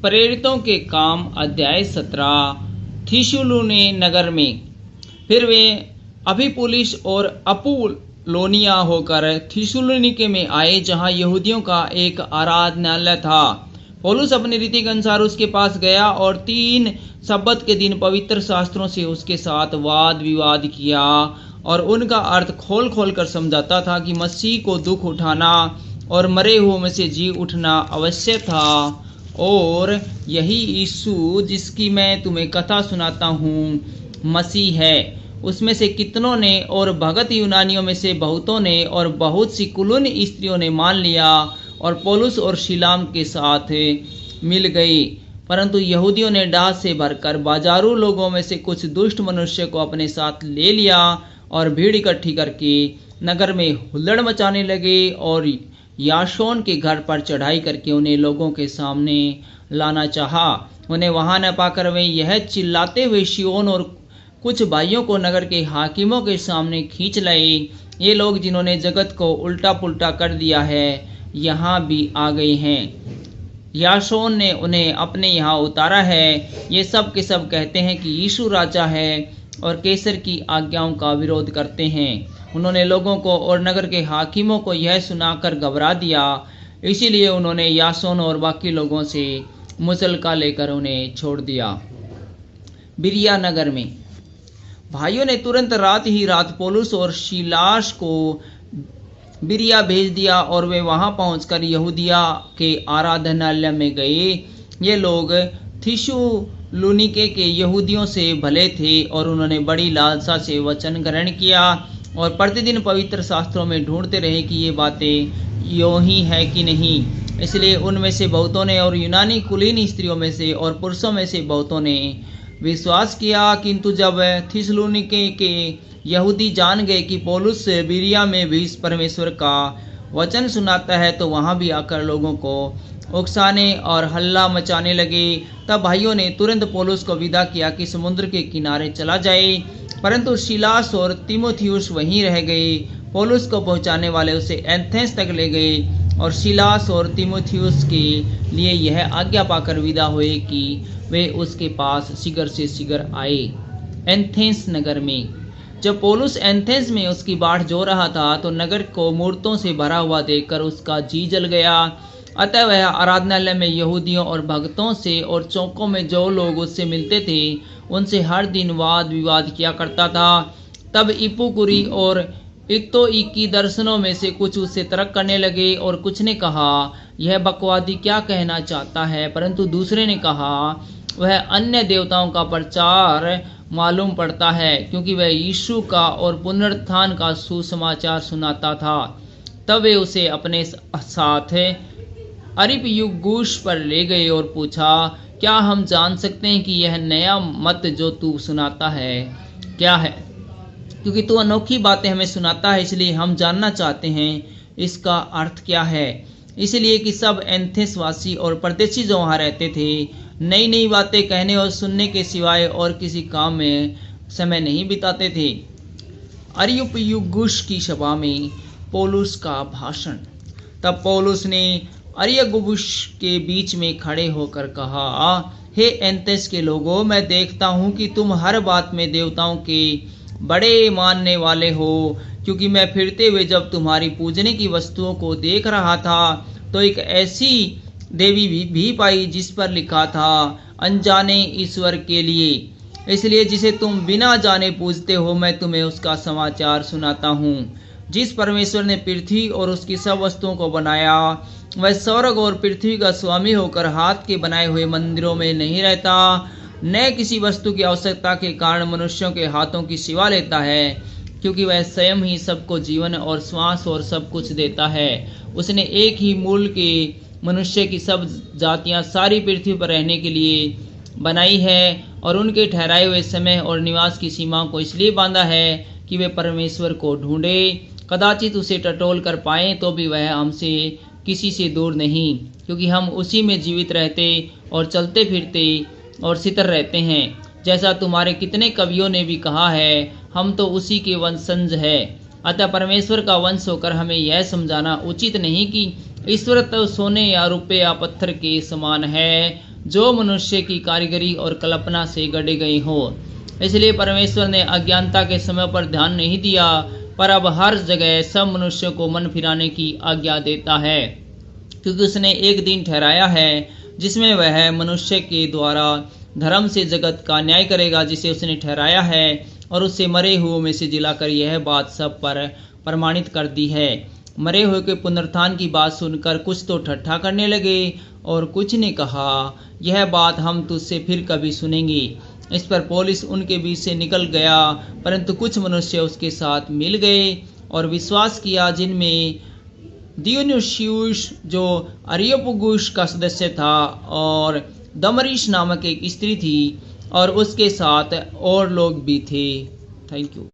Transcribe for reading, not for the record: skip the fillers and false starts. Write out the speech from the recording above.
प्रेरितों के काम अध्याय 17। थिस्सलुनी नगर में फिर वे अम्फिपुलिस और अपुल्लोनिया होकर थिस्सलुनीके में आए, जहाँ यहूदियों का एक आराधनालय था। पौलुस अपनी रीति के अनुसार उसके पास गया और 3 सब्बत के दिन पवित्र शास्त्रों से उसके साथ वाद विवाद किया और उनका अर्थ खोल खोल कर समझाता था कि मसीह को दुख उठाना और मरे हुओं में से जी उठना अवश्य था, और यही यीशु जिसकी मैं तुम्हें कथा सुनाता हूँ मसीह है। उसमें से कितनों ने और भगत यूनानियों में से बहुतों ने और बहुत सी कुलीन स्त्रियों ने मान लिया और पौलुस और शीलाम के साथ मिल गई। परंतु यहूदियों ने डाह से भरकर बाजारू लोगों में से कुछ दुष्ट मनुष्य को अपने साथ ले लिया और भीड़ इकट्ठी करके नगर में हुल्लड़ मचाने लगे और यासोन के घर पर चढ़ाई करके उन्हें लोगों के सामने लाना चाहा। उन्हें वहां न पाकर वे यह चिल्लाते हुए शिओन और कुछ भाइयों को नगर के हाकिमों के सामने खींच लाए। ये लोग जिन्होंने जगत को उल्टा पुल्टा कर दिया है यहाँ भी आ गए हैं। यासोन ने उन्हें अपने यहाँ उतारा है। ये सब के सब कहते हैं कि यीशु राजा है और कैसर की आज्ञाओं का विरोध करते हैं। उन्होंने लोगों को और नगर के हाकिमों को यह सुनाकर घबरा दिया, इसीलिए उन्होंने यासोन और बाकी लोगों से मुचलका लेकर उन्हें छोड़ दिया। बिरिया नगर में भाइयों ने तुरंत रात पौलुस और सीलास को बिरिया भेज दिया और वे वहां पहुंचकर यहूदिया के आराधनालय में गए। ये लोग थिस्सलुनीके के यहूदियों से भले थे और उन्होंने बड़ी लालसा से वचन ग्रहण किया और प्रतिदिन पवित्र शास्त्रों में ढूंढते रहे कि ये बातें यों ही है कि नहीं। इसलिए उनमें से बहुतों ने और यूनानी कुलीन स्त्रियों में से और पुरुषों में से बहुतों ने विश्वास किया। किंतु जब थिस्सलुनीके के यहूदी जान गए कि पौलुस बिरिया में भी परमेश्वर का वचन सुनाता है, तो वहां भी आकर लोगों को उकसाने और हल्ला मचाने लगे। तब भाइयों ने तुरंत पौलुस को विदा किया कि समुद्र के किनारे चला जाए, परंतु सीलास और तीमुथियुस वहीं रह गए। पौलुस को पहुंचाने वाले उसे एथेंस तक ले गए और सीलास और तीमुथियुस के लिए यह आज्ञा पाकर विदा हुए कि वे उसके पास शीघ्र से शीघ्र आए। एथेंस नगर में जब पौलुस एथेंस में उसकी बाट जो रहा था, तो नगर को मूर्तों से भरा हुआ देखकर उसका जी जल गया। अतः वह आराधनालय में यहूदियों और भक्तों से और चौकों में जो लोग उससे मिलते थे उनसे हर दिन वाद विवाद किया करता था। तब इपुकुरी और इक्तोई दर्शनों में से कुछ उससे तर्क करने लगे और कुछ ने कहा यह बकवादी क्या कहना चाहता है, परंतु दूसरे ने कहा वह अन्य देवताओं का प्रचार मालूम पड़ता है, क्योंकि वह यीशु का और पुनरुत्थान का सुसमाचार सुनाता था। तब वे उसे अपने साथ अरियुपगुस पर ले गए और पूछा, क्या हम जान सकते हैं कि यह नया मत जो तू सुनाता है क्या है? क्योंकि तू अनोखी बातें हमें सुनाता है, इसलिए हम जानना चाहते हैं इसका अर्थ क्या है। इसलिए कि सब एथेंस वासी और परदेशी जो वहाँ रहते थे नई नई बातें कहने और सुनने के सिवाय और किसी काम में समय नहीं बिताते थे। अरियुपगुस की सभा में पौलुस का भाषण। तब पौलुस ने अरियुपगुस के बीच में खड़े होकर कहा, हे एथेंस के लोगों, मैं देखता हूँ कि तुम हर बात में देवताओं के बड़े मानने वाले हो, क्योंकि मैं फिरते हुए जब तुम्हारी पूजने की वस्तुओं को देख रहा था तो एक ऐसी देवी भी पाई जिस पर लिखा था अनजाने ईश्वर के लिए। इसलिए जिसे तुम बिना जाने पूजते हो, मैं तुम्हें उसका समाचार सुनाता हूँ। जिस परमेश्वर ने पृथ्वी और उसकी सब वस्तुओं को बनाया, वह स्वर्ग और पृथ्वी का स्वामी होकर हाथ के बनाए हुए मंदिरों में नहीं रहता, न किसी वस्तु की आवश्यकता के कारण मनुष्यों के हाथों की सेवा लेता है, क्योंकि वह स्वयं ही सबको जीवन और श्वास और सब कुछ देता है। उसने एक ही मूल के मनुष्य की सब जातियां सारी पृथ्वी पर रहने के लिए बनाई है और उनके ठहराए हुए समय और निवास की सीमाओं को इसलिए बांधा है कि वे परमेश्वर को ढूंढे, कदाचित उसे टटोल कर पाएं, तो भी वह हमसे किसी से दूर नहीं, क्योंकि हम उसी में जीवित रहते और चलते फिरते और सितर रहते हैं। जैसा तुम्हारे कितने कवियों ने भी कहा है, हम तो उसी के वंशज है। अतः परमेश्वर का वंश होकर हमें यह समझाना उचित नहीं कि ईश्वर तो सोने या रुपये या पत्थर के समान है, जो मनुष्य की कारीगरी और कल्पना से गढ़े गए हो। इसलिए परमेश्वर ने अज्ञानता के समय पर ध्यान नहीं दिया, पर अब हर जगह सब मनुष्यों को मन फिराने की आज्ञा देता है, क्योंकि उसने एक दिन ठहराया है जिसमें वह मनुष्य के द्वारा धर्म से जगत का न्याय करेगा, जिसे उसने ठहराया है, और उससे मरे हुओं में से जिलाकर यह बात सब पर प्रमाणित कर दी है। मरे हुए के पुनरुत्थान की बात सुनकर कुछ तो ठट्ठा करने लगे और कुछ ने कहा, यह बात हम तुझसे फिर कभी सुनेंगे। इस पर पौलुस उनके बीच से निकल गया, परंतु कुछ मनुष्य उसके साथ मिल गए और विश्वास किया, जिनमें दियोनुसियुस जो अरियोपगुस का सदस्य था और दमरीस नामक एक स्त्री थी, और उसके साथ और लोग भी थे। Thank you.